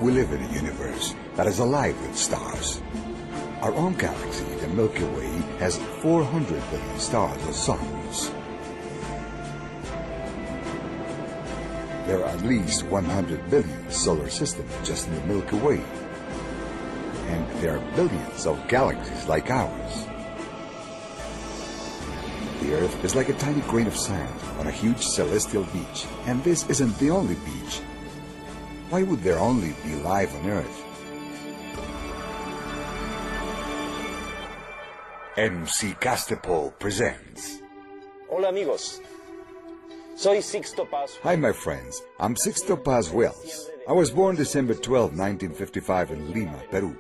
We live in a universe that is alive with stars. Our own galaxy, the Milky Way, has 400 billion stars or suns. There are at least 100 billion solar systems just in the Milky Way. And there are billions of galaxies like ours. The Earth is like a tiny grain of sand on a huge celestial beach, and this isn't the only beach. Why would there only be life on Earth? MC Castepol presents. Hola amigos, soy Sixto Paz. Hi my friends, I'm Sixto Paz Wells. I was born December 12, 1955 in Lima, Peru.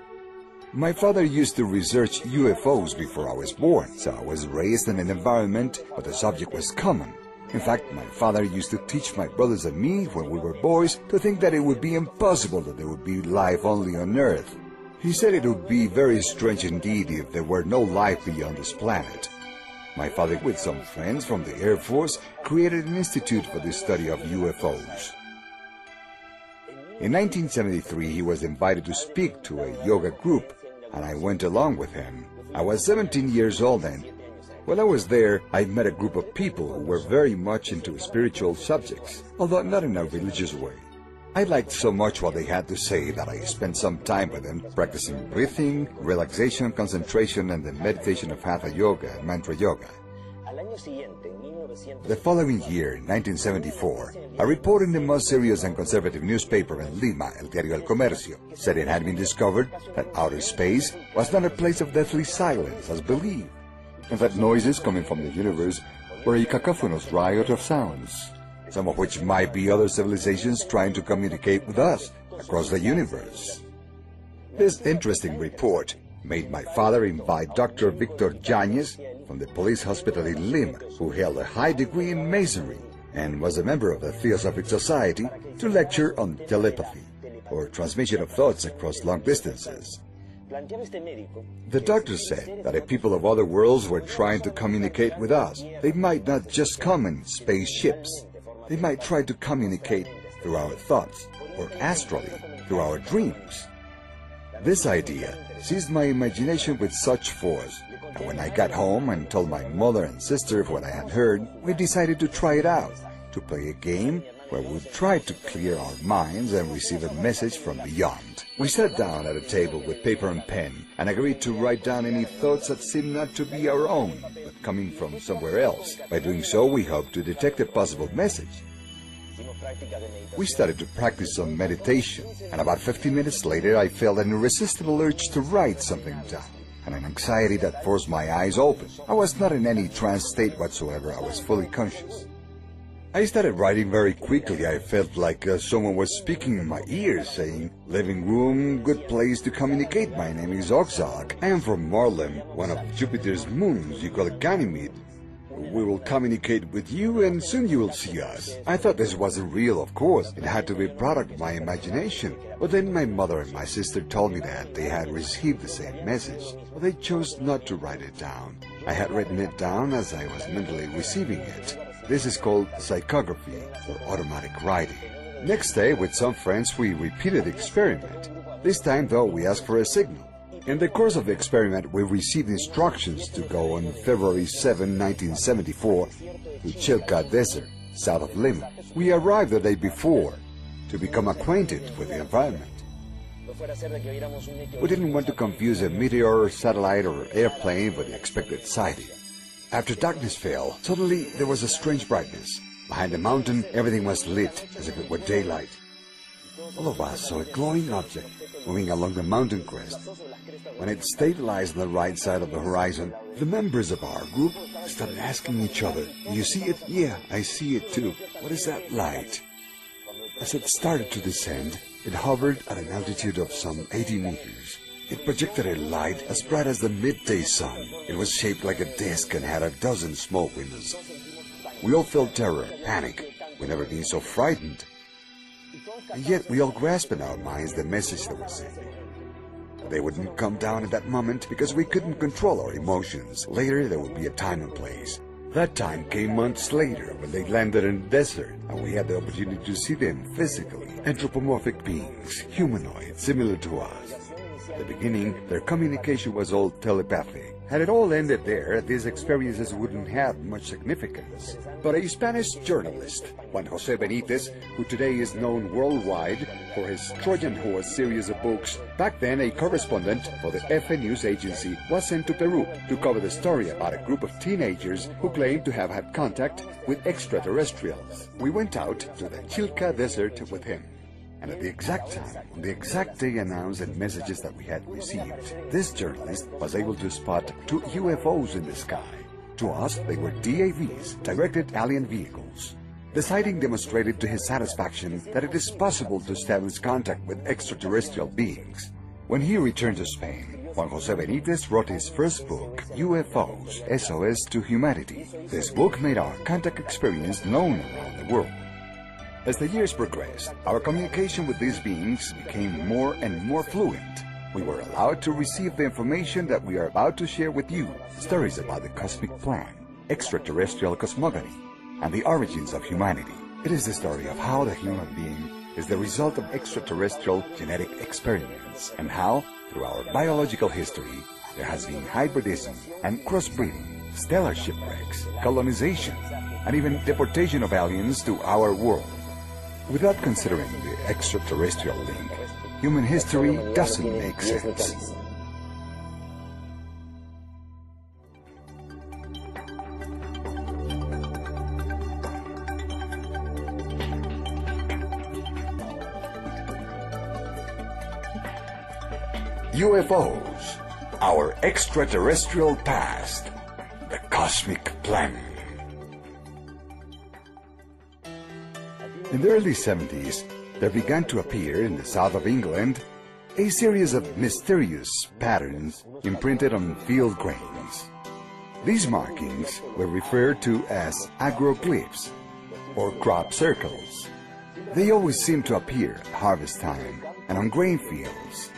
My father used to research UFOs before I was born, so I was raised in an environment where the subject was common. In fact, my father used to teach my brothers and me, when we were boys, to think that it would be impossible that there would be life only on Earth. He said it would be very strange indeed if there were no life beyond this planet. My father, with some friends from the Air Force, created an institute for the study of UFOs. In 1973, he was invited to speak to a yoga group, and I went along with him. I was 17 years old then. While I was there, I met a group of people who were very much into spiritual subjects, although not in a religious way. I liked so much what they had to say that I spent some time with them practicing breathing, relaxation, concentration, and the meditation of Hatha Yoga and Mantra Yoga. The following year, 1974, a report in the most serious and conservative newspaper in Lima, El Diario El Comercio, said it had been discovered that outer space was not a place of deathly silence as believed, and that noises coming from the universe were a cacophonous riot of sounds, some of which might be other civilizations trying to communicate with us across the universe. This interesting report made my father invite Dr. Victor Yáñez from the police hospital in Lima, who held a high degree in masonry and was a member of the Theosophic Society, to lecture on telepathy, or transmission of thoughts across long distances. The doctor said that if people of other worlds were trying to communicate with us, they might not just come in spaceships. They might try to communicate through our thoughts, or astrally, through our dreams. This idea seized my imagination with such force, and when I got home and told my mother and sister what I had heard, we decided to try it out, to play a game where we would try to clear our minds and receive a message from beyond. We sat down at a table with paper and pen and agreed to write down any thoughts that seemed not to be our own, but coming from somewhere else. By doing so, we hoped to detect a possible message. We started to practice some meditation, and about 15 minutes later I felt an irresistible urge to write something down, and an anxiety that forced my eyes open. I was not in any trance state whatsoever. I was fully conscious. I started writing very quickly. I felt like someone was speaking in my ears, saying, "Living room, good place to communicate. My name is Oxalak. I am from Marlem, one of Jupiter's moons. You call it Ganymede. We will communicate with you, and soon you will see us." I thought this wasn't real, of course. It had to be a product of my imagination. But then my mother and my sister told me that they had received the same message, but they chose not to write it down. I had written it down as I was mentally receiving it. This is called psychography, or automatic writing. Next day, with some friends, we repeated the experiment. This time, though, we asked for a signal. In the course of the experiment, we received instructions to go on February 7, 1974, to Chilca Desert, south of Lima. We arrived the day before to become acquainted with the environment. We didn't want to confuse a meteor, satellite, or airplane with the expected sighting. After darkness fell, suddenly there was a strange brightness. Behind the mountain, everything was lit, as if it were daylight. All of us saw a glowing object moving along the mountain crest. When it stabilized on the right side of the horizon, the members of our group started asking each other, "Do you see it?" "Yeah, I see it too." "What is that light?" As it started to descend, it hovered at an altitude of some 80 meters. It projected a light as bright as the midday sun. It was shaped like a disc and had a dozen small windows. We all felt terror, panic. We'd never been so frightened. And yet we all grasped in our minds the message they were sending. They wouldn't come down at that moment because we couldn't control our emotions. Later there would be a time and place. That time came months later when they landed in the desert and we had the opportunity to see them physically. Anthropomorphic beings, humanoid, similar to us. At the beginning, their communication was all telepathic. Had it all ended there, these experiences wouldn't have much significance. But a Spanish journalist, Juan José Benítez, who today is known worldwide for his Trojan Horse series of books, back then a correspondent for the EFE news agency, was sent to Peru to cover the story about a group of teenagers who claimed to have had contact with extraterrestrials. We went out to the Chilca Desert with him. And at the exact time, on the exact day announced and messages that we had received, this journalist was able to spot 2 UFOs in the sky. To us, they were DAVs, directed alien vehicles. The sighting demonstrated to his satisfaction that it is possible to establish contact with extraterrestrial beings. When he returned to Spain, Juan José Benítez wrote his first book, UFOs, SOS to Humanity. This book made our contact experience known around the world. As the years progressed, our communication with these beings became more and more fluent. We were allowed to receive the information that we are about to share with you, stories about the cosmic plan, extraterrestrial cosmogony, and the origins of humanity. It is the story of how the human being is the result of extraterrestrial genetic experiments, and how, through our biological history, there has been hybridism and crossbreeding, stellar shipwrecks, colonization, and even deportation of aliens to our world. Without considering the extraterrestrial link, human history doesn't make sense. UFOs, our extraterrestrial past, the cosmic plan. In the early 70s, there began to appear in the south of England a series of mysterious patterns imprinted on field grains. These markings were referred to as agroglyphs, or crop circles. They always seemed to appear at harvest time and on grain fields.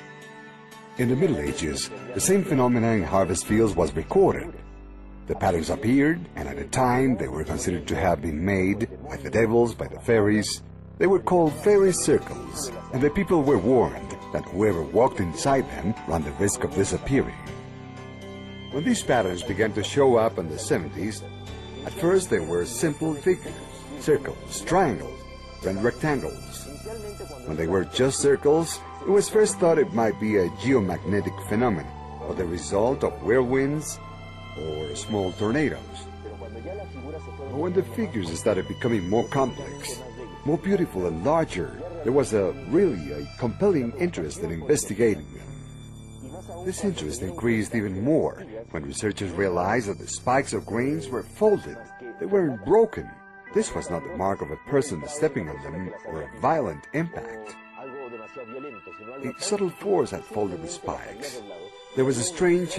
In the Middle Ages, the same phenomenon in harvest fields was recorded. The patterns appeared, and at the time they were considered to have been made by the devils, by the fairies. They were called fairy circles, and the people were warned that whoever walked inside them ran the risk of disappearing. When these patterns began to show up in the 70s, at first they were simple figures, circles, triangles, and rectangles. When they were just circles, it was first thought it might be a geomagnetic phenomenon, or the result of whirlwinds or small tornadoes. But when the figures started becoming more complex, more beautiful and larger, there was really a compelling interest in investigating them. This interest increased even more when researchers realized that the spikes of grains were folded. They weren't broken. This was not the mark of a person stepping on them or a violent impact. A subtle force had folded the spikes. There was a strange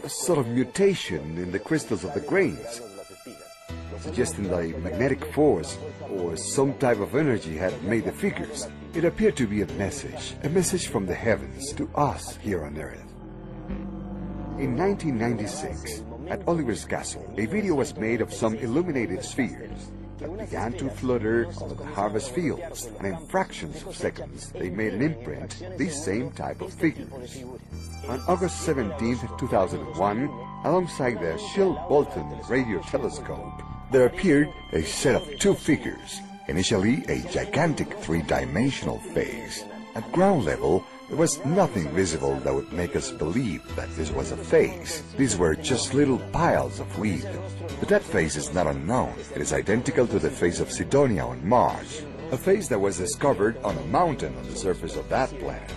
sort of mutation in the crystals of the grains, suggesting that a magnetic force or some type of energy had made the figures. It appeared to be a message from the heavens to us here on Earth. In 1996, at Oliver's Castle, a video was made of some illuminated spheres that began to flutter over the harvest fields, and in fractions of seconds they made an imprint, these same type of figures. On August 17, 2001, alongside the Shield-Bolton radio telescope, there appeared a set of 2 figures, initially a gigantic 3-dimensional face. At ground level, there was nothing visible that would make us believe that this was a face. These were just little piles of weed. But that face is not unknown. It is identical to the face of Sidonia on Mars, a face that was discovered on a mountain on the surface of that planet.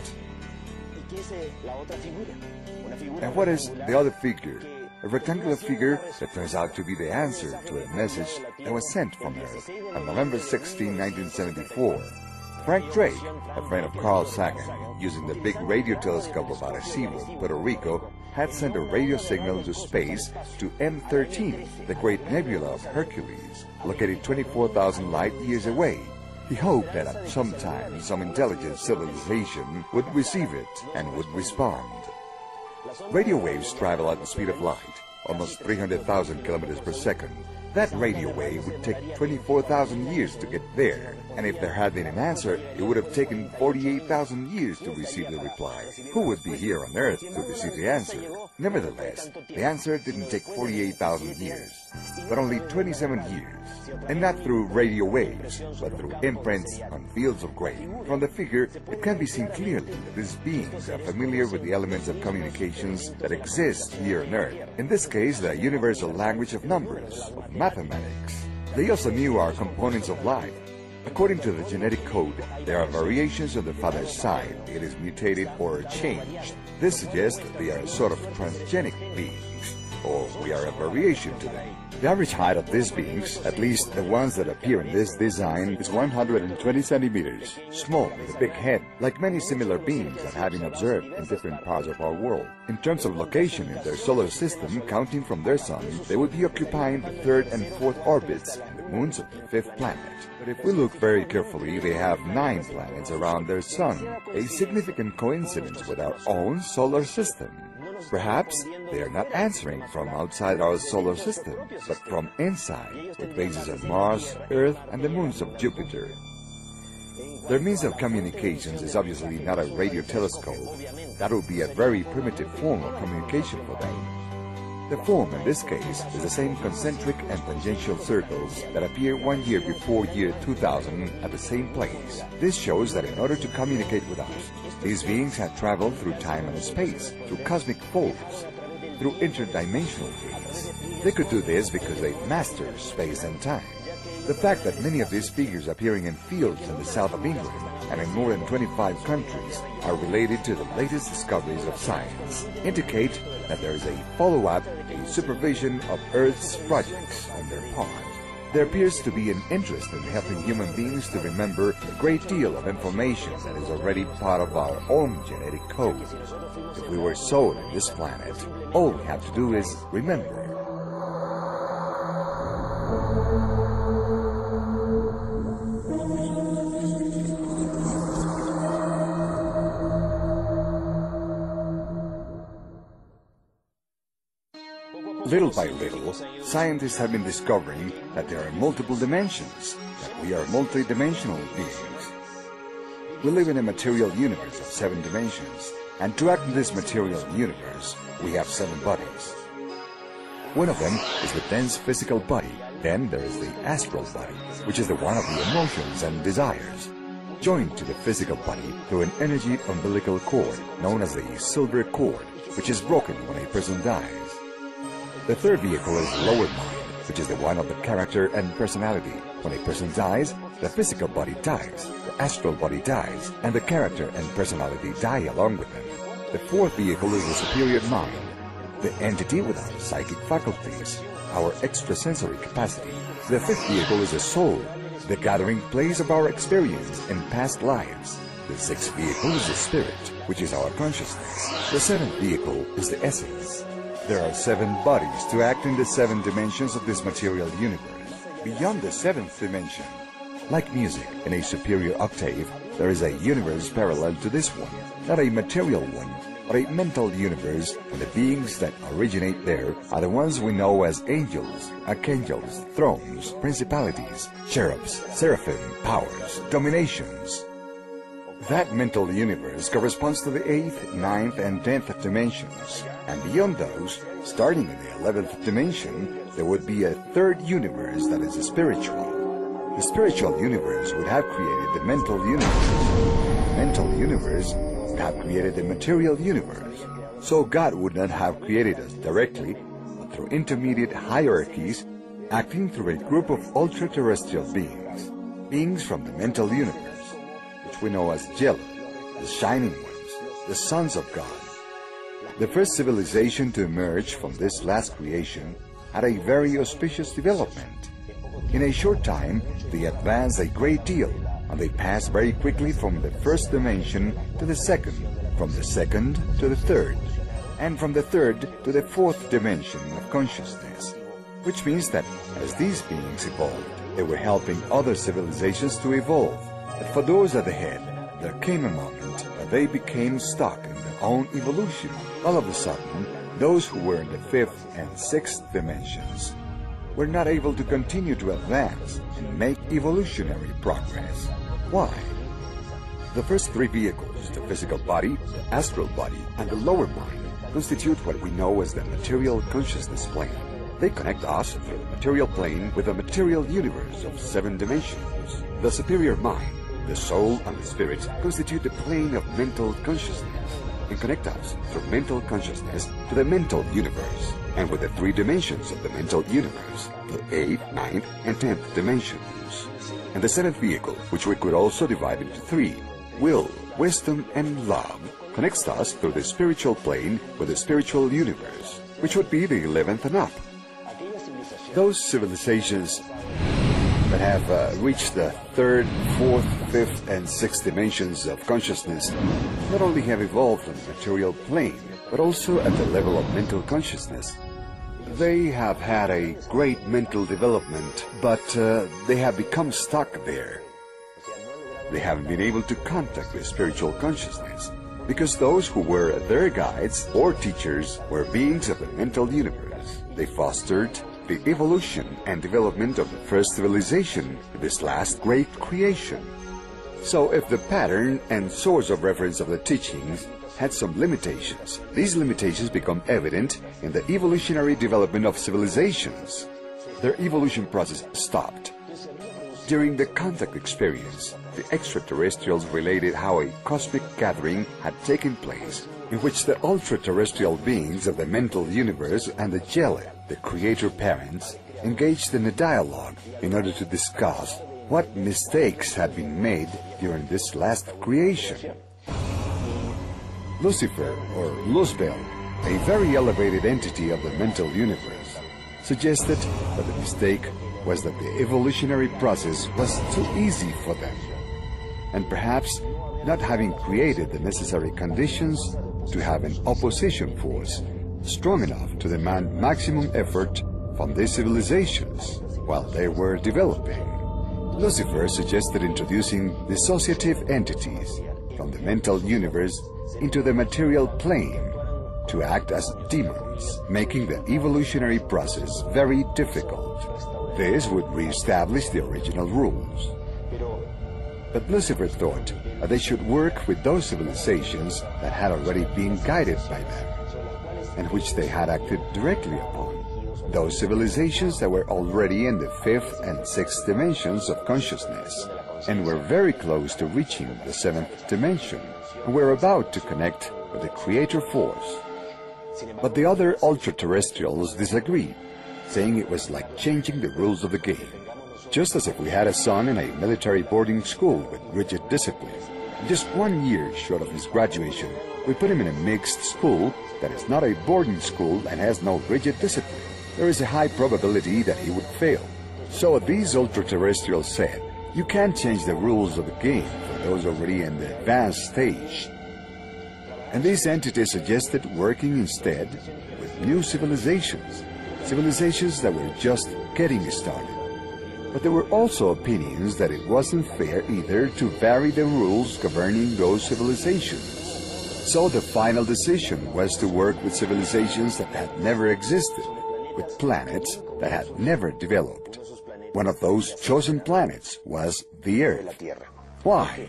And what is the other figure? A rectangular figure that turns out to be the answer to a message that was sent from Earth on November 16, 1974. Frank Drake, a friend of Carl Sagan, using the big radio telescope of Arecibo, Puerto Rico, had sent a radio signal to space to M13, the great nebula of Hercules, located 24,000 light-years away. He hoped that at some time some intelligent civilization would receive it and would respond. Radio waves travel at the speed of light. almost 300,000 kilometers per second. That radio wave would take 24,000 years to get there, and if there had been an answer, it would have taken 48,000 years to receive the reply. Who would be here on Earth to receive the answer? Nevertheless, the answer didn't take 48,000 years, but only 27 years. And not through radio waves, but through imprints on fields of grain. From the figure, it can be seen clearly that these beings are familiar with the elements of communications that exist here on Earth. In this case, the universal language of numbers, of mathematics. They also knew our components of life. According to the genetic code, there are variations on the father's side. It is mutated or changed. This suggests that they are a sort of transgenic beings, or we are a variation to them. The average height of these beings, at least the ones that appear in this design, is 120 centimeters, small with a big head, like many similar beings that have been observed in different parts of our world. In terms of location in their solar system, counting from their sun, they would be occupying the third and fourth orbits and the moons of the fifth planet. But if we look very carefully, they have 9 planets around their sun, a significant coincidence with our own solar system. Perhaps they are not answering from outside our solar system, but from inside, with bases on Mars, Earth, and the moons of Jupiter. Their means of communications is obviously not a radio telescope. That would be a very primitive form of communication for them. The form in this case is the same concentric and tangential circles that appear 1 year before year 2000 at the same place. This shows that in order to communicate with us, these beings had traveled through time and space, through cosmic folds, through interdimensional beings. They could do this because they mastered space and time. The fact that many of these figures appearing in fields in the south of England and in more than 25 countries are related to the latest discoveries of science indicate that there is a follow-up, a supervision of Earth's projects on their part. There appears to be an interest in helping human beings to remember a great deal of information that is already part of our own genetic code. If we were soul in this planet, all we have to do is remember. Little by little, scientists have been discovering that there are multiple dimensions, that we are multidimensional beings. We live in a material universe of 7 dimensions, and to act in this material universe, we have 7 bodies. One of them is the dense physical body. Then there is the astral body, which is the one of the emotions and desires, joined to the physical body through an energy umbilical cord known as the silver cord, which is broken when a person dies. The third vehicle is the lower mind, which is the one of the character and personality. When a person dies, the physical body dies, the astral body dies, and the character and personality die along with them. The fourth vehicle is the superior mind, the entity with our psychic faculties, our extrasensory capacity. The fifth vehicle is the soul, the gathering place of our experience in past lives. The sixth vehicle is the spirit, which is our consciousness. The seventh vehicle is the essence. There are 7 bodies to act in the 7 dimensions of this material universe. Beyond the 7th dimension, like music in a superior octave, there is a universe parallel to this one, not a material one, but a mental universe, and the beings that originate there are the ones we know as angels, archangels, thrones, principalities, cherubs, seraphim, powers, dominations. That mental universe corresponds to the 8th, 9th, and 10th dimensions. And beyond those, starting in the 11th dimension, there would be a 3rd universe that is spiritual. The spiritual universe would have created the mental universe. The mental universe would have created the material universe. So God would not have created us directly, but through intermediate hierarchies, acting through a group of ultra-terrestrial beings, beings from the mental universe, which we know as Jello, the shining ones, the sons of God. The first civilization to emerge from this last creation had a very auspicious development. In a short time, they advanced a great deal, and they passed very quickly from the first dimension to the second, from the second to the third, and from the third to the 4th dimension of consciousness, which means that as these beings evolved, they were helping other civilizations to evolve. But for those at the head, there came a moment where they became stuck in their own evolution. All of a sudden, Those who were in the fifth and sixth dimensions were not able to continue to advance and make evolutionary progress. Why? The first three vehicles, the physical body, the astral body, and the lower mind, constitute what we know as the material consciousness plane. They connect us through the material plane with the material universe of 7 dimensions. The superior mind, the soul, and the spirit constitute the plane of mental consciousness and connect us through mental consciousness to the mental universe, and with the 3 dimensions of the mental universe, the 8th, 9th, and 10th dimensions. And the 7th vehicle, which we could also divide into 3, will, wisdom, and love, connects us through the spiritual plane with the spiritual universe, which would be the 11th and up. Those civilizations that have reached the 3rd, 4th, 5th, and 6th dimensions of consciousness not only have evolved on the material plane, but also at the level of mental consciousness. They have had a great mental development, but they have become stuck there. They haven't been able to contact the spiritual consciousness, because those who were their guides or teachers were beings of the mental universe. They fostered the evolution and development of the first civilization, this last great creation. So if the pattern and source of reference of the teachings had some limitations, these limitations become evident in the evolutionary development of civilizations. Their evolution process stopped. During the contact experience, the extraterrestrials related how a cosmic gathering had taken place, in which the ultra-terrestrial beings of the mental universe and the Jelle, the creator parents, engaged in a dialogue in order to discuss what mistakes had been made during this last creation. Lucifer, or Luzbel, a very elevated entity of the mental universe, suggested that the mistake was that the evolutionary process was too easy for them, and perhaps not having created the necessary conditions to have an opposition force strong enough to demand maximum effort from these civilizations while they were developing. Lucifer suggested introducing dissociative entities from the mental universe into the material plane to act as demons, making the evolutionary process very difficult. This would re-establish the original rules. But Lucifer thought that they should work with those civilizations that had already been guided by them, and which they had acted directly upon. Those civilizations that were already in the 5th and 6th dimensions of consciousness, and were very close to reaching the 7th dimension, and were about to connect with the creator force. But the other ultra-terrestrials disagreed, saying it was like changing the rules of the game. Just as if we had a son in a military boarding school with rigid discipline. Just 1 year short of his graduation, we put him in a mixed school that is not a boarding school and has no rigid discipline. There is a high probability that he would fail. So these ultra-terrestrials said, you can't change the rules of the game for those already in the advanced stage. And these entities suggested working instead with new civilizations, civilizations that were just getting started. But there were also opinions that it wasn't fair either to vary the rules governing those civilizations. So the final decision was to work with civilizations that had never existed, with planets that had never developed. One of those chosen planets was the Earth. Why?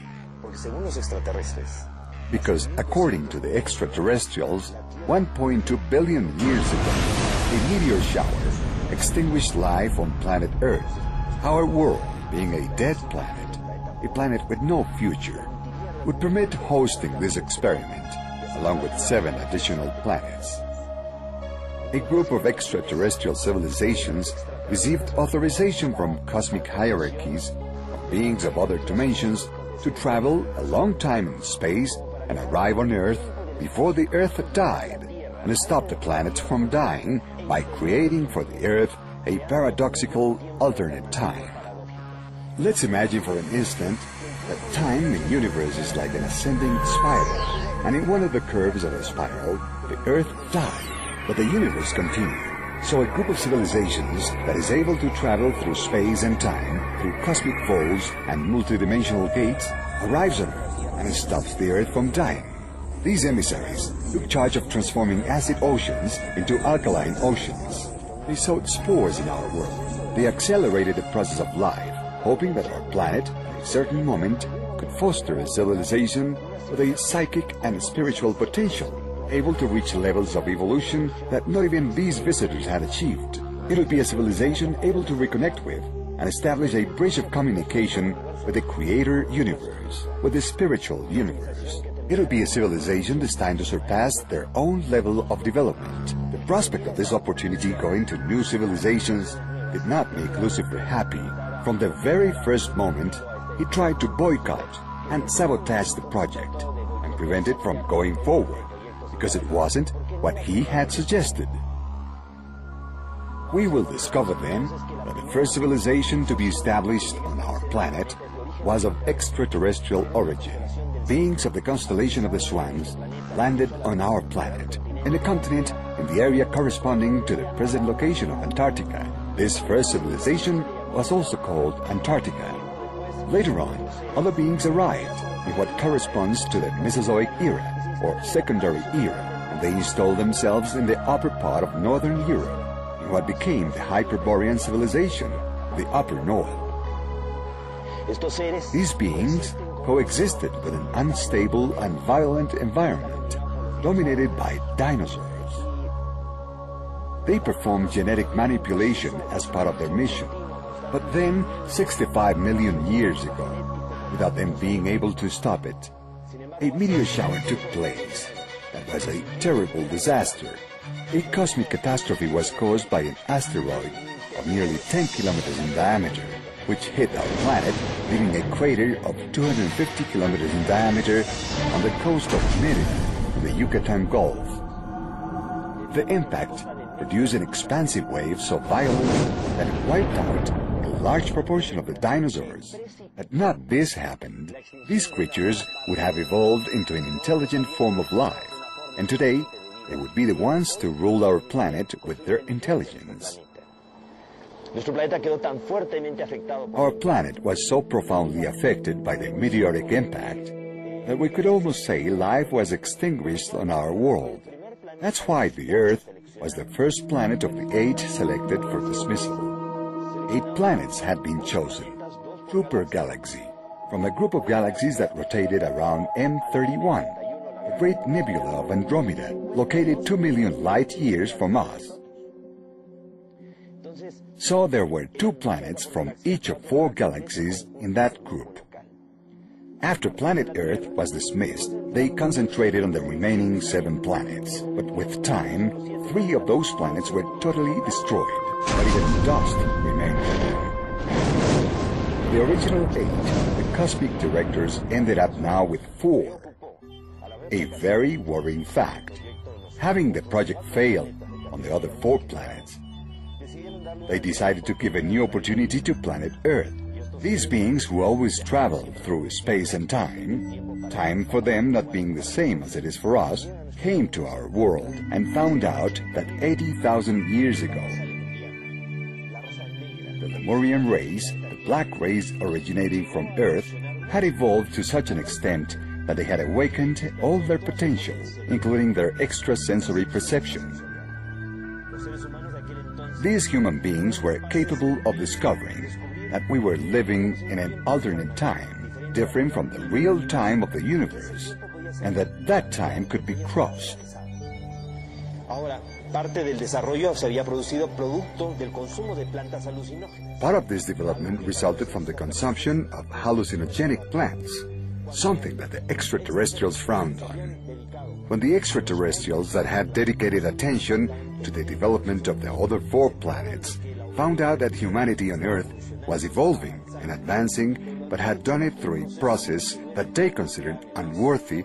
Because according to the extraterrestrials, 1.2 billion years ago, a meteor shower extinguished life on planet Earth. Our world, being a dead planet, a planet with no future, would permit hosting this experiment, along with 7 additional planets. A group of extraterrestrial civilizations received authorization from cosmic hierarchies of beings of other dimensions to travel a long time in space and arrive on Earth before the Earth died, and stop the planet from dying by creating for the Earth a paradoxical alternate time. Let's imagine for an instant that time in the universe is like an ascending spiral, and in one of the curves of the spiral, the Earth died, but the universe continued. So a group of civilizations that is able to travel through space and time, through cosmic folds and multidimensional gates, arrives on Earth and stops the Earth from dying. These emissaries took charge of transforming acid oceans into alkaline oceans. They sowed spores in our world. They accelerated the process of life, hoping that our planet, at a certain moment, could foster a civilization with a psychic and spiritual potential, able to reach levels of evolution that not even these visitors had achieved. It would be a civilization able to reconnect with and establish a bridge of communication with the Creator universe, with the spiritual universe. It would be a civilization destined to surpass their own level of development. The prospect of this opportunity going to new civilizations did not make Lucifer happy. From the very first moment, he tried to boycott and sabotage the project and prevent it from going forward, because it wasn't what he had suggested. We will discover then that the first civilization to be established on our planet was of extraterrestrial origin. Beings of the constellation of the Swans landed on our planet, in a continent in the area corresponding to the present location of Antarctica. This first civilization was also called Antarctica. Later on, other beings arrived in what corresponds to the Mesozoic era, or secondary era, and they installed themselves in the upper part of northern Europe, in what became the Hyperborean civilization, the Upper North. These beings coexisted with an unstable and violent environment, dominated by dinosaurs. They performed genetic manipulation as part of their mission, but then, 65 million years ago, without them being able to stop it, a meteor shower took place. That was a terrible disaster. A cosmic catastrophe was caused by an asteroid of nearly 10 kilometers in diameter, which hit our planet, leaving a crater of 250 kilometers in diameter on the coast of Mérida in the Yucatan Gulf. The impact produced an expansive wave so violent that it wiped out a large proportion of the dinosaurs. Had not this happened, these creatures would have evolved into an intelligent form of life, and today they would be the ones to rule our planet with their intelligence. Our planet was so profoundly affected by the meteoric impact that we could almost say life was extinguished on our world. That's why the Earth was the first planet of the 8 selected for dismissal. 8 planets had been chosen, two per galaxy, from a group of galaxies that rotated around M31, the great nebula of Andromeda, located 2 million light-years from us. So there were 2 planets from each of 4 galaxies in that group. After planet Earth was dismissed, they concentrated on the remaining 7 planets. But with time, 3 of those planets were totally destroyed, but even dust remained for them. The original 8, the cosmic directors, ended up now with 4. A very worrying fact. Having the project fail on the other 4 planets, they decided to give a new opportunity to planet Earth. These beings who always travel through space and time for them not being the same as it is for us, came to our world and found out that 80,000 years ago, the Lemurian race, the black race originating from Earth, had evolved to such an extent that they had awakened all their potential, including their extrasensory perception. These human beings were capable of discovering that we were living in an alternate time, different from the real time of the universe, and that time could be crossed. Part of this development resulted from the consumption of hallucinogenic plants, something that the extraterrestrials frowned on. When the extraterrestrials that had dedicated attention to the development of the other 4 planets found out that humanity on Earth was evolving and advancing, but had done it through a process that they considered unworthy,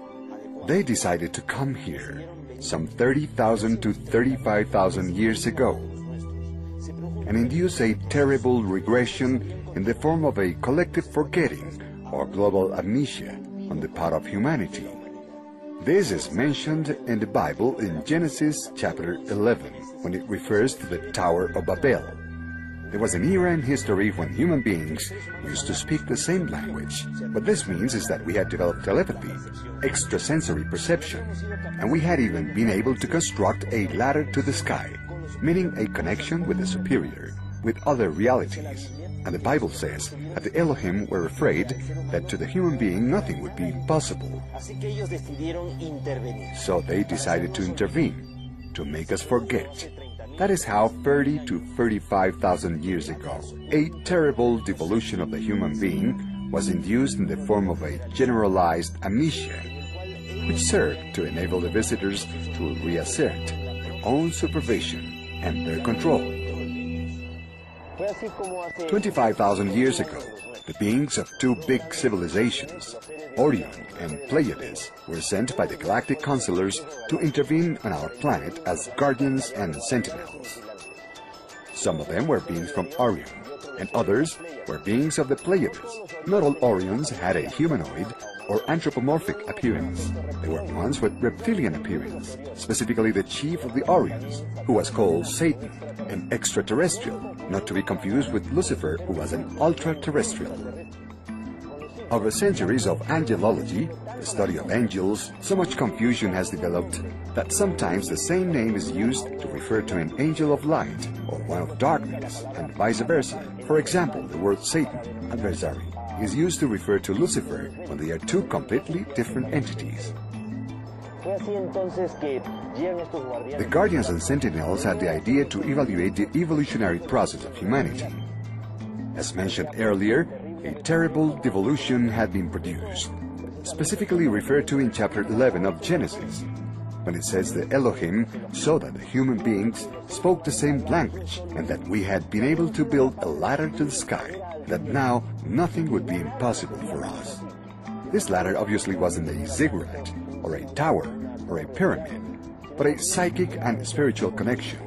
they decided to come here, some 30,000 to 35,000 years ago, and induce a terrible regression in the form of a collective forgetting or global amnesia on the part of humanity. This is mentioned in the Bible in Genesis chapter 11, when it refers to the Tower of Babel. There was an era in history when human beings used to speak the same language. What this means is that we had developed telepathy, extrasensory perception, and we had even been able to construct a ladder to the sky, meaning a connection with the superior, with other realities. And the Bible says that the Elohim were afraid that to the human being nothing would be impossible. So they decided to intervene, to make us forget. That is how 30 to 35,000 years ago, a terrible devolution of the human being was induced in the form of a generalized amnesia, which served to enable the visitors to reassert their own supervision and their control. 25,000 years ago, the beings of two big civilizations, Orion and Pleiades, were sent by the galactic counselors to intervene on our planet as guardians and sentinels. Some of them were beings from Orion, and others were beings of the Pleiades. Not all Orions had a humanoid or anthropomorphic appearance. There were ones with reptilian appearance, specifically the chief of the Orions, who was called Satan, an extraterrestrial, not to be confused with Lucifer, who was an ultra-terrestrial. Over centuries of angelology, the study of angels, so much confusion has developed that sometimes the same name is used to refer to an angel of light or one of darkness, and vice versa. For example, the word Satan, adversary, is used to refer to Lucifer when they are two completely different entities. The Guardians and Sentinels had the idea to evaluate the evolutionary process of humanity. As mentioned earlier, a terrible devolution had been produced, specifically referred to in chapter 11 of Genesis, when it says the Elohim saw that the human beings spoke the same language and that we had been able to build a ladder to the sky, that now nothing would be impossible for us. This ladder obviously wasn't a ziggurat, or a tower, or a pyramid, but a psychic and spiritual connection.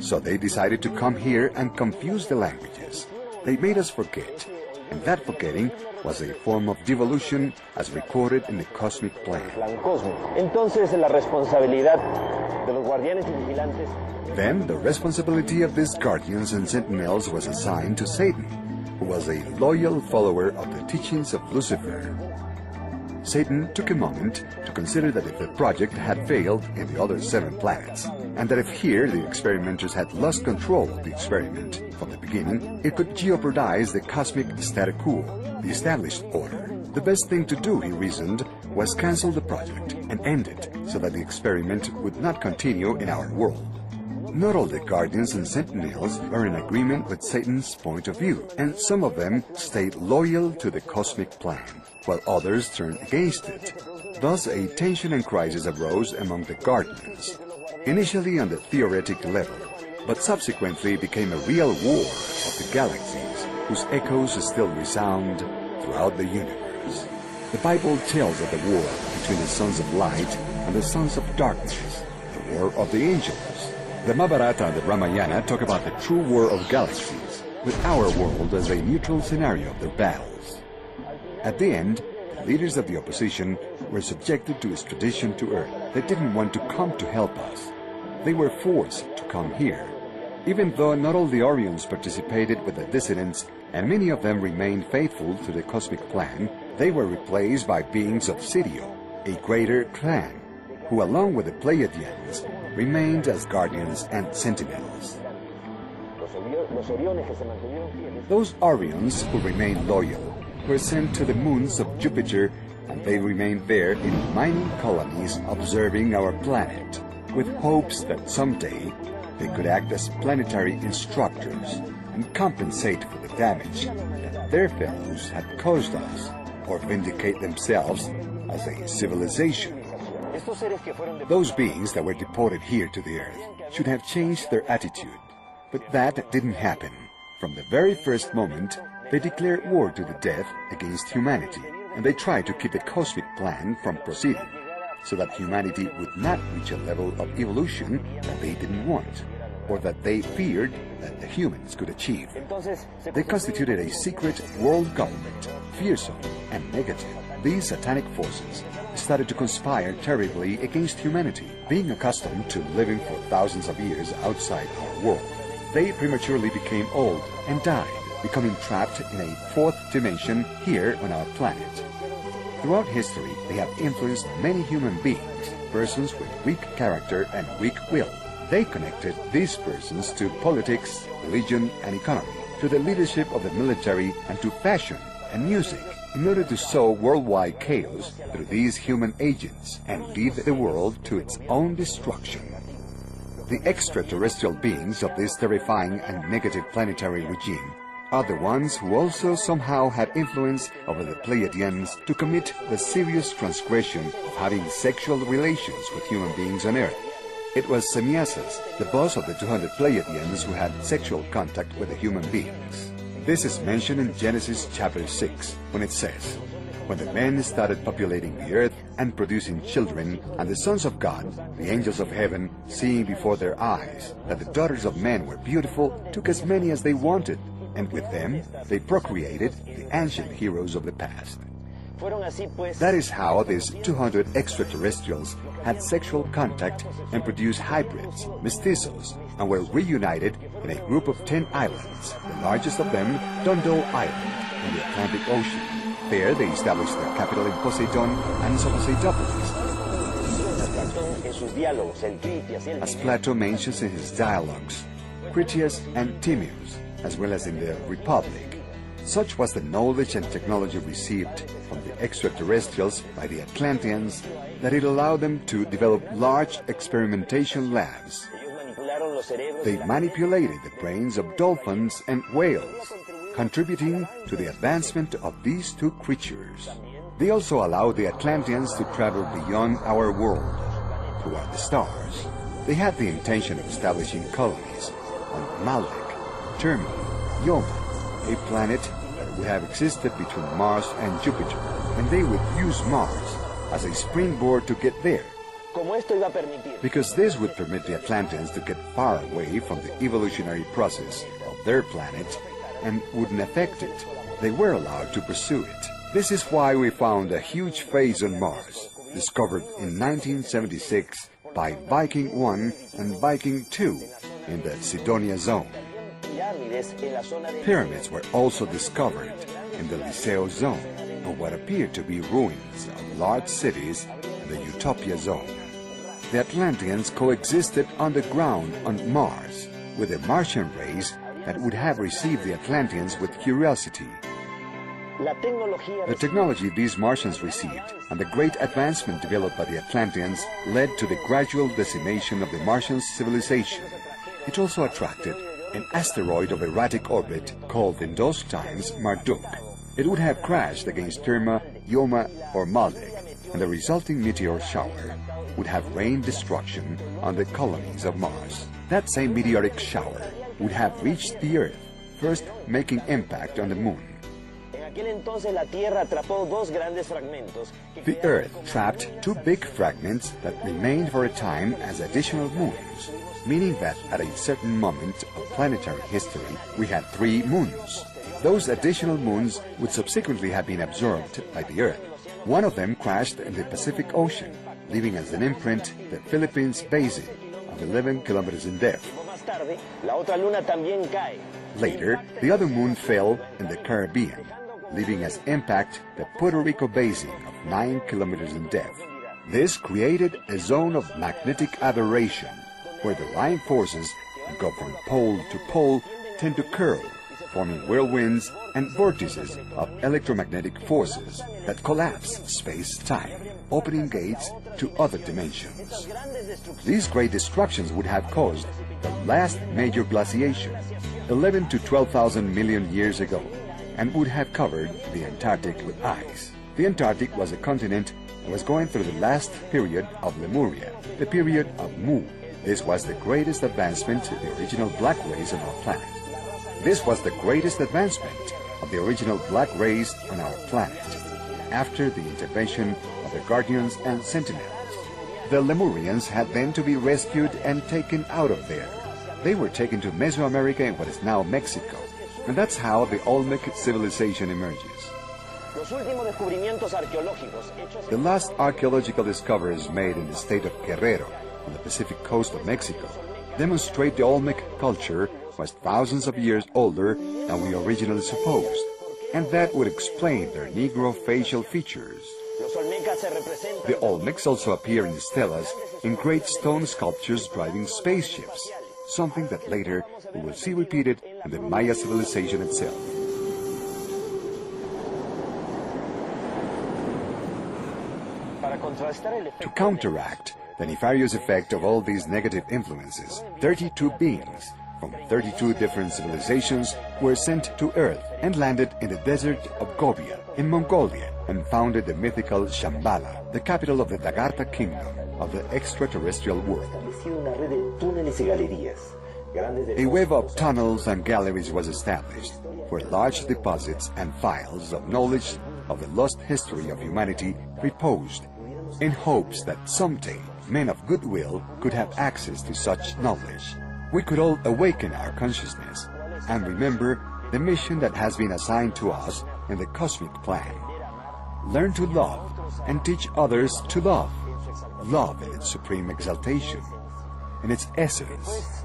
So they decided to come here and confuse the languages. They made us forget, and that forgetting was a form of devolution as recorded in the cosmic plan. Then the responsibility of these guardians and sentinels was assigned to Satan, who was a loyal follower of the teachings of Lucifer. Satan took a moment to consider that if the project had failed in the other 7 planets, and that if here the experimenters had lost control of the experiment from the beginning, it could jeopardize the cosmic status quo, the established order. The best thing to do, he reasoned, was cancel the project and end it so that the experiment would not continue in our world. Not all the Guardians and Sentinels were in agreement with Satan's point of view, and some of them stayed loyal to the cosmic plan, while others turned against it. Thus, a tension and crisis arose among the Guardians, initially on the theoretic level, but subsequently became a real war of the galaxies, whose echoes still resound throughout the universe. The Bible tells of the war between the sons of light and the sons of darkness, the war of the angels. The Mahabharata and the Ramayana talk about the true war of galaxies, with our world as a neutral scenario of their battles. At the end, the leaders of the opposition were subjected to extradition to Earth. They didn't want to come to help us. They were forced to come here. Even though not all the Orions participated with the dissidents, and many of them remained faithful to the cosmic plan, they were replaced by beings of Sirio, a greater clan, who along with the Pleiadians remained as guardians and sentinels. Those Orions who remained loyal were sent to the moons of Jupiter, and they remained there in mining colonies observing our planet, with hopes that someday they could act as planetary instructors and compensate for the damage that their fellows had caused us, or vindicate themselves as a civilization. Those beings that were deported here to the Earth should have changed their attitude, but that didn't happen. From the very first moment, they declared war to the death against humanity, and they tried to keep the cosmic plan from proceeding, so that humanity would not reach a level of evolution that they didn't want, or that they feared that the humans could achieve. They constituted a secret world government, fearsome and negative. These satanic forces started to conspire terribly against humanity, being accustomed to living for thousands of years outside our world. they prematurely became old and died, becoming trapped in a fourth dimension here on our planet. Throughout history, they have influenced many human beings, persons with weak character and weak will. They connected these persons to politics, religion, and economy, to the leadership of the military, and to fashion and music, in order to sow worldwide chaos through these human agents and lead the world to its own destruction. The extraterrestrial beings of this terrifying and negative planetary regime are the ones who also somehow had influence over the Pleiadians to commit the serious transgression of having sexual relations with human beings on Earth. It was Semyasis, the boss of the 200 Pleiadians, who had sexual contact with the human beings. This is mentioned in Genesis chapter 6, when it says, "When the men started populating the earth and producing children, and the sons of God, the angels of heaven, seeing before their eyes that the daughters of men were beautiful, took as many as they wanted, and with them they procreated the ancient heroes of the past." That is how these 200 extraterrestrials had sexual contact and produced hybrids, mestizos, and were reunited in a group of 10 islands, the largest of them, Dondo Island, in the Atlantic Ocean. There they established their capital in Poseidon and Sophoseitopolis. As Plato mentions in his dialogues, Critias and Timaeus, as well as in the Republic. Such was the knowledge and technology received from the extraterrestrials by the Atlanteans that it allowed them to develop large experimentation labs. They manipulated the brains of dolphins and whales, contributing to the advancement of these two creatures. They also allowed the Atlanteans to travel beyond our world, toward the stars. They had the intention of establishing colonies on Maldek, Terma, Yoma, a planet that would have existed between Mars and Jupiter, and they would use Mars as a springboard to get there. Because this would permit the Atlanteans to get far away from the evolutionary process of their planet and wouldn't affect it. They were allowed to pursue it. This is why we found a huge phase on Mars, discovered in 1976 by Viking 1 and Viking 2 in the Sidonia zone. Pyramids were also discovered in the Liceo zone, of what appeared to be ruins of large cities in the Utopia zone. The Atlanteans coexisted underground on Mars with the Martian race that would have received the Atlanteans with curiosity. The technology these Martians received and the great advancement developed by the Atlanteans led to the gradual decimation of the Martian civilization. It also attracted an asteroid of erratic orbit called in those times Marduk. It would have crashed against Terma, Yoma, or Maldek, and the resulting meteor shower would have rained destruction on the colonies of Mars. That same meteoric shower would have reached the Earth, first making impact on the Moon. The Earth trapped two big fragments that remained for a time as additional moons, meaning that at a certain moment of planetary history we had 3 moons. Those additional moons would subsequently have been absorbed by the Earth. One of them crashed in the Pacific Ocean, leaving as an imprint the Philippines Basin of 11 kilometers in depth. Later, the other moon fell in the Caribbean, leaving as impact the Puerto Rico Basin of 9 kilometers in depth. This created a zone of magnetic aberration, where the line forces that go from pole to pole tend to curl, forming whirlwinds and vortices of electromagnetic forces that collapse space-time, opening gates to other dimensions. These great destructions would have caused the last major glaciation, 11 to 12,000 million years ago, and would have covered the Antarctic with ice. The Antarctic was a continent that was going through the last period of Lemuria, the period of Mu. This was the greatest advancement to the original black race on our planet. This was the greatest advancement of the original black race on our planet, after the intervention of the Guardians and Sentinels. The Lemurians had then to be rescued and taken out of there. They were taken to Mesoamerica in what is now Mexico, and that's how the Olmec civilization emerges. The last archaeological discoveries made in the state of Guerrero, on the Pacific coast of Mexico, demonstrate the Olmec culture was thousands of years older than we originally supposed, and that would explain their Negro facial features. The Olmecs also appear in stelas in great stone sculptures driving spaceships, something that later we will see repeated in the Maya civilization itself. To counteract the nefarious effect of all these negative influences, 32 beings from 32 different civilizations were sent to Earth and landed in the desert of Gobi in Mongolia and founded the mythical Shambhala, the capital of the Dagartha kingdom of the extraterrestrial world. A web of tunnels and galleries was established, where large deposits and files of knowledge of the lost history of humanity reposed, in hopes that someday men of goodwill could have access to such knowledge. We could all awaken our consciousness and remember the mission that has been assigned to us in the cosmic plan. Learn to love and teach others to love. Love in its supreme exaltation, in its essence.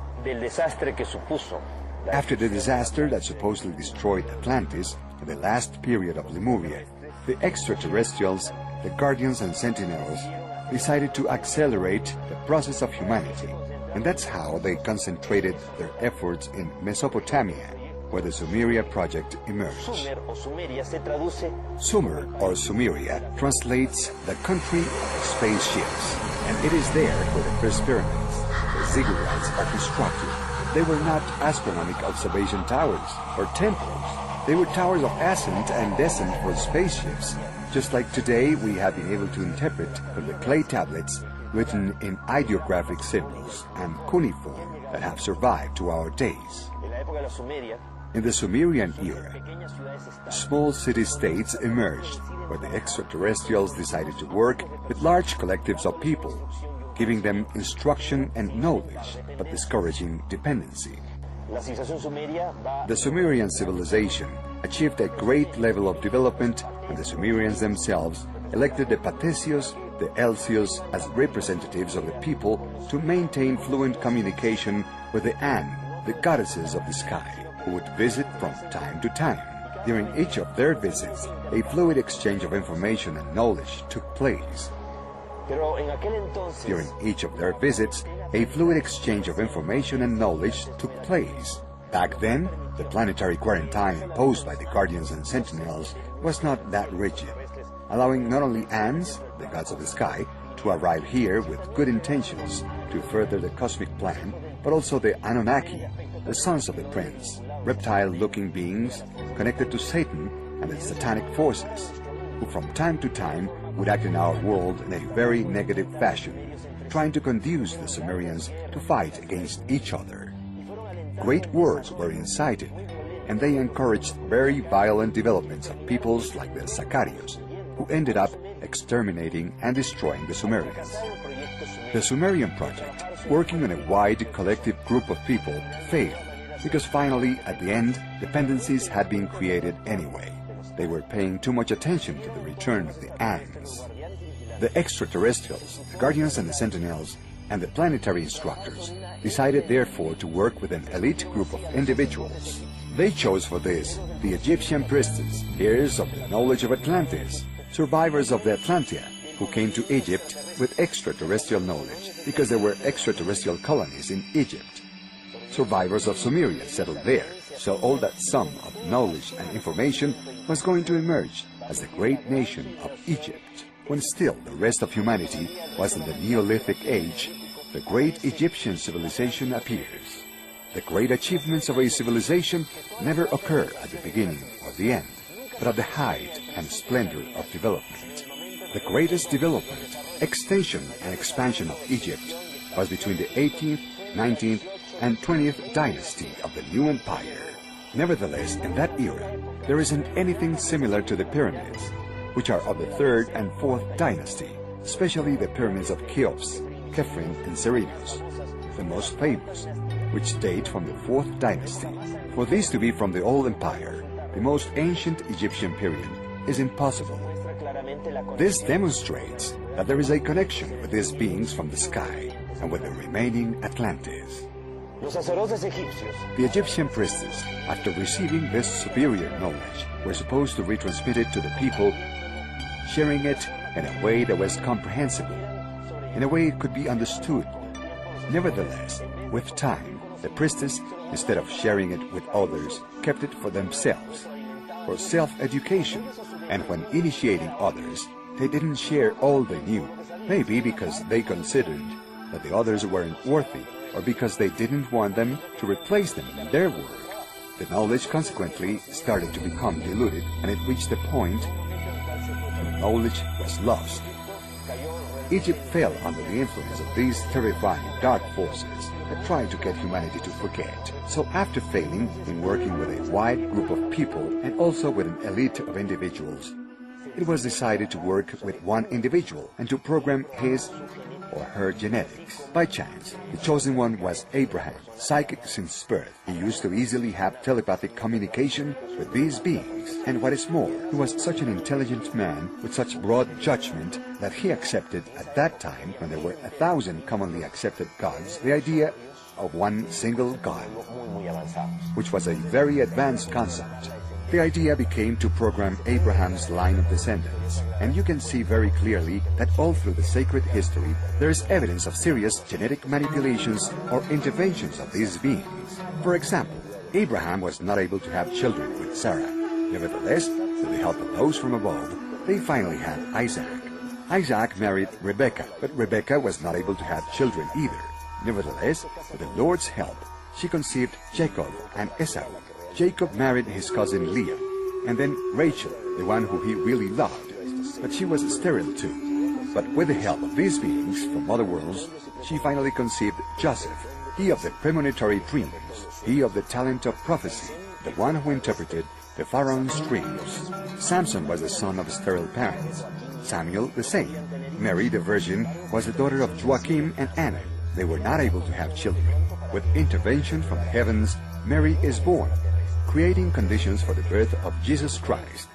After the disaster that supposedly destroyed Atlantis in the last period of Lemuria, the extraterrestrials, the guardians and sentinels, decided to accelerate the process of humanity, and that's how they concentrated their efforts in Mesopotamia, where the Sumeria project emerged. Sumer, or Sumeria, translates the country of spaceships, and it is there where the first pyramids, the ziggurats, are constructed. They were not astronomical observation towers or temples. They were towers of ascent and descent for spaceships, just like today we have been able to interpret from the clay tablets written in ideographic symbols and cuneiform that have survived to our days. In the Sumerian era, small city-states emerged where the extraterrestrials decided to work with large collectives of people, giving them instruction and knowledge, but discouraging dependency. The Sumerian civilization achieved a great level of development, and the Sumerians themselves elected the Patesios, the Elsios, as representatives of the people to maintain fluent communication with the An, the goddesses of the sky, who would visit from time to time. During each of their visits, a fluid exchange of information and knowledge took place. During each of their visits, a fluid exchange of information and knowledge took place. Back then, the planetary quarantine imposed by the guardians and sentinels was not that rigid, allowing not only Ans, the gods of the sky, to arrive here with good intentions to further the cosmic plan, but also the Anunnaki, the sons of the prince, reptile-looking beings connected to Satan and the satanic forces, who from time to time would act in our world in a very negative fashion, trying to conduce the Sumerians to fight against each other. Great wars were incited, and they encouraged very violent developments of peoples like the Sacarios, who ended up exterminating and destroying the Sumerians. The Sumerian project, working on a wide collective group of people, failed, because finally, at the end, dependencies had been created anyway. They were paying too much attention to the return of the Ans. The extraterrestrials, the guardians and the sentinels, and the planetary instructors decided therefore to work with an elite group of individuals. They chose for this the Egyptian priestess, heirs of the knowledge of Atlantis, survivors of the Atlantia, who came to Egypt with extraterrestrial knowledge because there were extraterrestrial colonies in Egypt. Survivors of Sumeria settled there, so all that sum of knowledge and information was going to emerge as the great nation of Egypt. When still the rest of humanity was in the Neolithic age, the great Egyptian civilization appears. The great achievements of a civilization never occur at the beginning or the end, but at the height and splendor of development. The greatest development, extension and expansion of Egypt was between the 18th, 19th, and 20th dynasty of the new empire. Nevertheless, in that era, there isn't anything similar to the pyramids, which are of the 3rd and 4th dynasty, especially the pyramids of Cheops, Khephren, and Cerinos, the most famous, which date from the 4th dynasty. For these to be from the old empire, the most ancient Egyptian period, is impossible. This demonstrates that there is a connection with these beings from the sky and with the remaining Atlantis. Los sacerdotes egipcios The Egyptian priestess, after receiving this superior knowledge, were supposed to retransmit it to the people, sharing it in a way that was comprehensible, in a way it could be understood. Nevertheless, with time, the priestess, instead of sharing it with others, kept it for themselves, for self-education, and when initiating others, they didn't share all they knew, maybe because they considered that the others weren't worthy, or because they didn't want them to replace them in their work. The knowledge consequently started to become diluted, and it reached a point when knowledge was lost. Egypt fell under the influence of these terrifying dark forces that tried to get humanity to forget. So after failing in working with a wide group of people and also with an elite of individuals, it was decided to work with one individual and to program his or her genetics. By chance, the chosen one was Abraham, psychic since birth. He used to easily have telepathic communication with these beings. And what is more, he was such an intelligent man with such broad judgment that he accepted at that time, when there were 1,000 commonly accepted gods, the idea of one single God, which was a very advanced concept. The idea became to program Abraham's line of descendants, and you can see very clearly that all through the sacred history there is evidence of serious genetic manipulations or interventions of these beings. For example, Abraham was not able to have children with Sarah. Nevertheless, with the help of those from above, they finally had Isaac. Isaac married Rebekah, but Rebekah was not able to have children either. Nevertheless, with the Lord's help, she conceived Jacob and Esau. Jacob married his cousin Leah, and then Rachel, the one who he really loved, but she was sterile too. But with the help of these beings from other worlds, she finally conceived Joseph, he of the premonitory dreams, he of the talent of prophecy, the one who interpreted the Pharaoh's dreams. Samson was the son of sterile parents, Samuel the same. Mary the Virgin was the daughter of Joachim and Anna. They were not able to have children. With intervention from the heavens, Mary is born, creating conditions for the birth of Jesus Christ,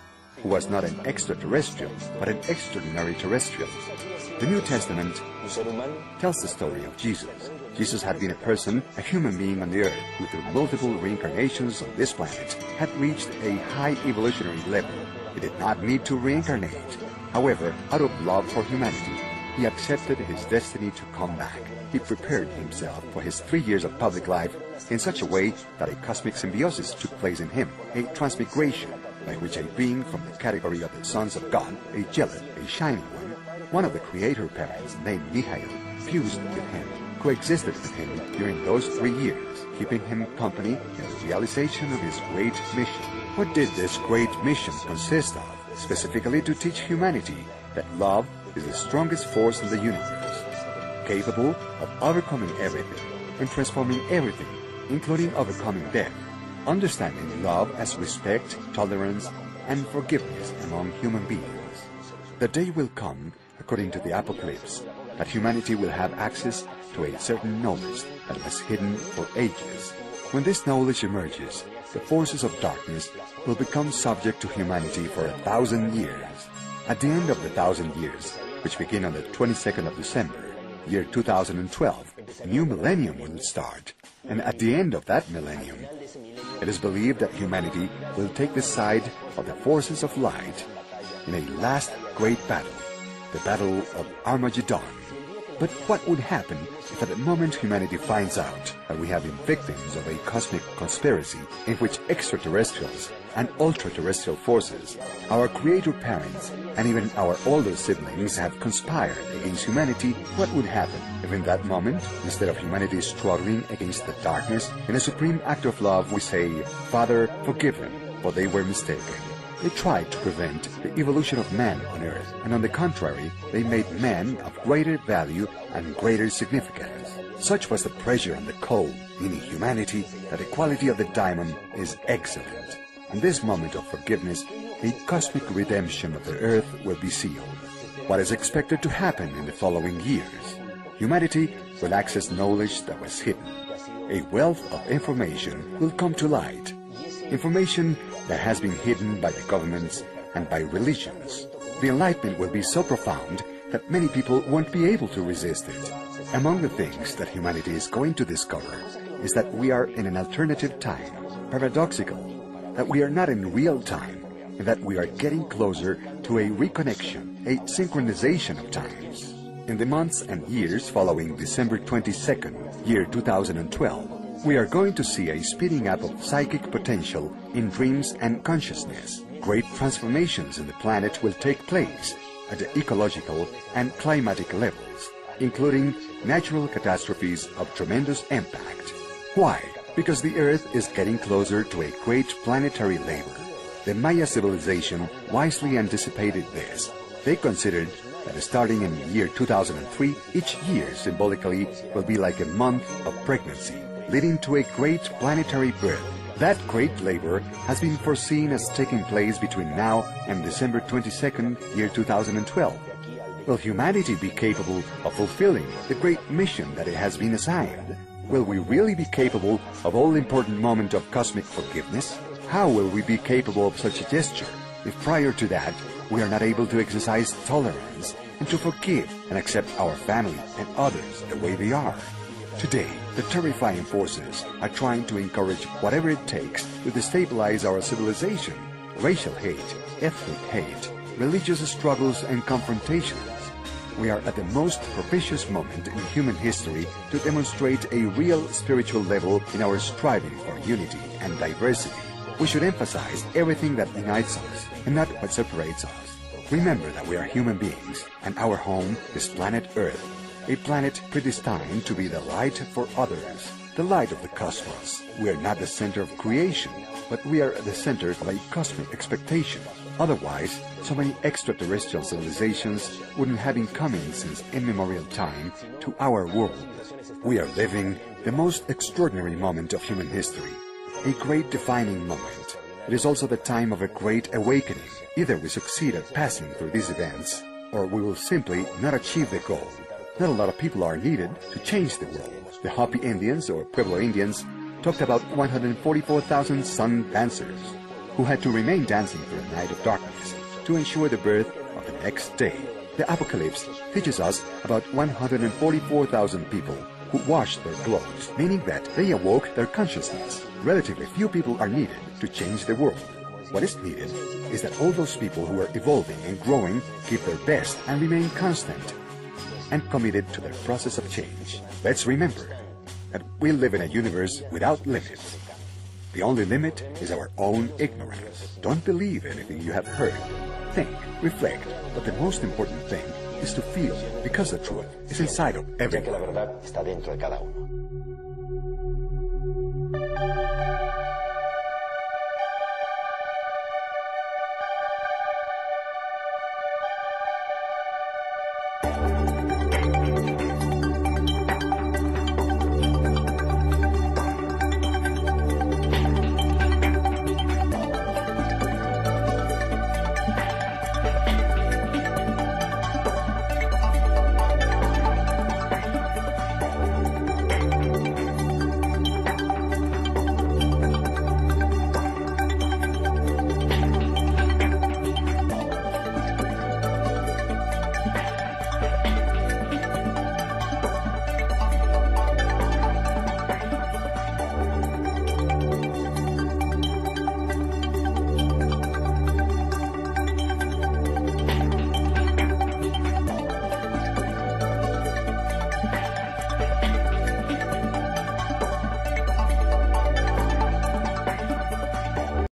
who was not an extraterrestrial, but an extraordinary terrestrial. The New Testament tells the story of Jesus. Jesus had been a person, a human being on the earth, who through multiple reincarnations on this planet had reached a high evolutionary level. He did not need to reincarnate. However, out of love for humanity, he accepted his destiny to come back. He prepared himself for his 3 years of public life in such a way that a cosmic symbiosis took place in him, a transmigration by which a being from the category of the sons of God, a angelic, a shining one of the creator parents named Michael, fused with him, coexisted with him during those 3 years, keeping him company in the realization of his great mission. What did this great mission consist of? Specifically to teach humanity that love is the strongest force in the universe, capable of overcoming everything and transforming everything, including overcoming death, understanding love as respect, tolerance, and forgiveness among human beings. The day will come, according to the Apocalypse, that humanity will have access to a certain knowledge that was hidden for ages. When this knowledge emerges, the forces of darkness will become subject to humanity for 1,000 years. At the end of the 1,000 years, which begin on the 22nd of December, year 2012, a new millennium will start. And at the end of that millennium, it is believed that humanity will take the side of the forces of light in a last great battle, the Battle of Armageddon. But what would happen if at the moment humanity finds out that we have been victims of a cosmic conspiracy in which extraterrestrials and ultra-terrestrial forces, our creator parents, and even our older siblings have conspired against humanity? What would happen if in that moment, instead of humanity struggling against the darkness, in a supreme act of love we say, "Father, forgive them, for they were mistaken"? They tried to prevent the evolution of man on Earth, and on the contrary, they made man of greater value and greater significance. Such was the pressure on the coal, meaning humanity, that the quality of the diamond is excellent. In this moment of forgiveness, a cosmic redemption of the Earth will be sealed. What is expected to happen in the following years? Humanity will access knowledge that was hidden. A wealth of information will come to light. Information that has been hidden by the governments and by religions. The enlightenment will be so profound that many people won't be able to resist it. Among the things that humanity is going to discover is that we are in an alternative time, paradoxical, that we are not in real time, and that we are getting closer to a reconnection, a synchronization of times. In the months and years following December 22nd, year 2012, we are going to see a speeding up of psychic potential in dreams and consciousness. Great transformations in the planet will take place at the ecological and climatic levels, including natural catastrophes of tremendous impact. Why? Because the Earth is getting closer to a great planetary labor. The Maya civilization wisely anticipated this. They considered that starting in the year 2003, each year symbolically will be like a month of pregnancy, leading to a great planetary birth. That great labor has been foreseen as taking place between now and December 22nd, year 2012. Will humanity be capable of fulfilling the great mission that it has been assigned? Will we really be capable of all-important moment of cosmic forgiveness? How will we be capable of such a gesture if prior to that we are not able to exercise tolerance and to forgive and accept our family and others the way they are? Today, the terrifying forces are trying to encourage whatever it takes to destabilize our civilization. Racial hate, ethnic hate, religious struggles and confrontations. We are at the most propitious moment in human history to demonstrate a real spiritual level in our striving for unity and diversity. We should emphasize everything that unites us and not what separates us. Remember that we are human beings and our home is planet Earth, a planet predestined to be the light for others, the light of the cosmos. We are not the center of creation, but we are at the center of a cosmic expectation. Otherwise, so many extraterrestrial civilizations wouldn't have been coming since immemorial time to our world. We are living the most extraordinary moment of human history, a great defining moment. It is also the time of a great awakening. Either we succeed at passing through these events, or we will simply not achieve the goal. Not a lot of people are needed to change the world. The Hopi Indians, or Pueblo Indians, talked about 144,000 sun dancers who had to remain dancing through a night of darkness to ensure the birth of the next day. The Apocalypse teaches us about 144,000 people who washed their clothes, meaning that they awoke their consciousness. Relatively few people are needed to change the world. What is needed is that all those people who are evolving and growing give their best and remain constant and committed to their process of change. Let's remember that we live in a universe without limits. The only limit is our own ignorance. Don't believe anything you have heard. Think, reflect, but the most important thing is to feel, because the truth is inside of everyone. Ya que la verdad está dentro de cada uno.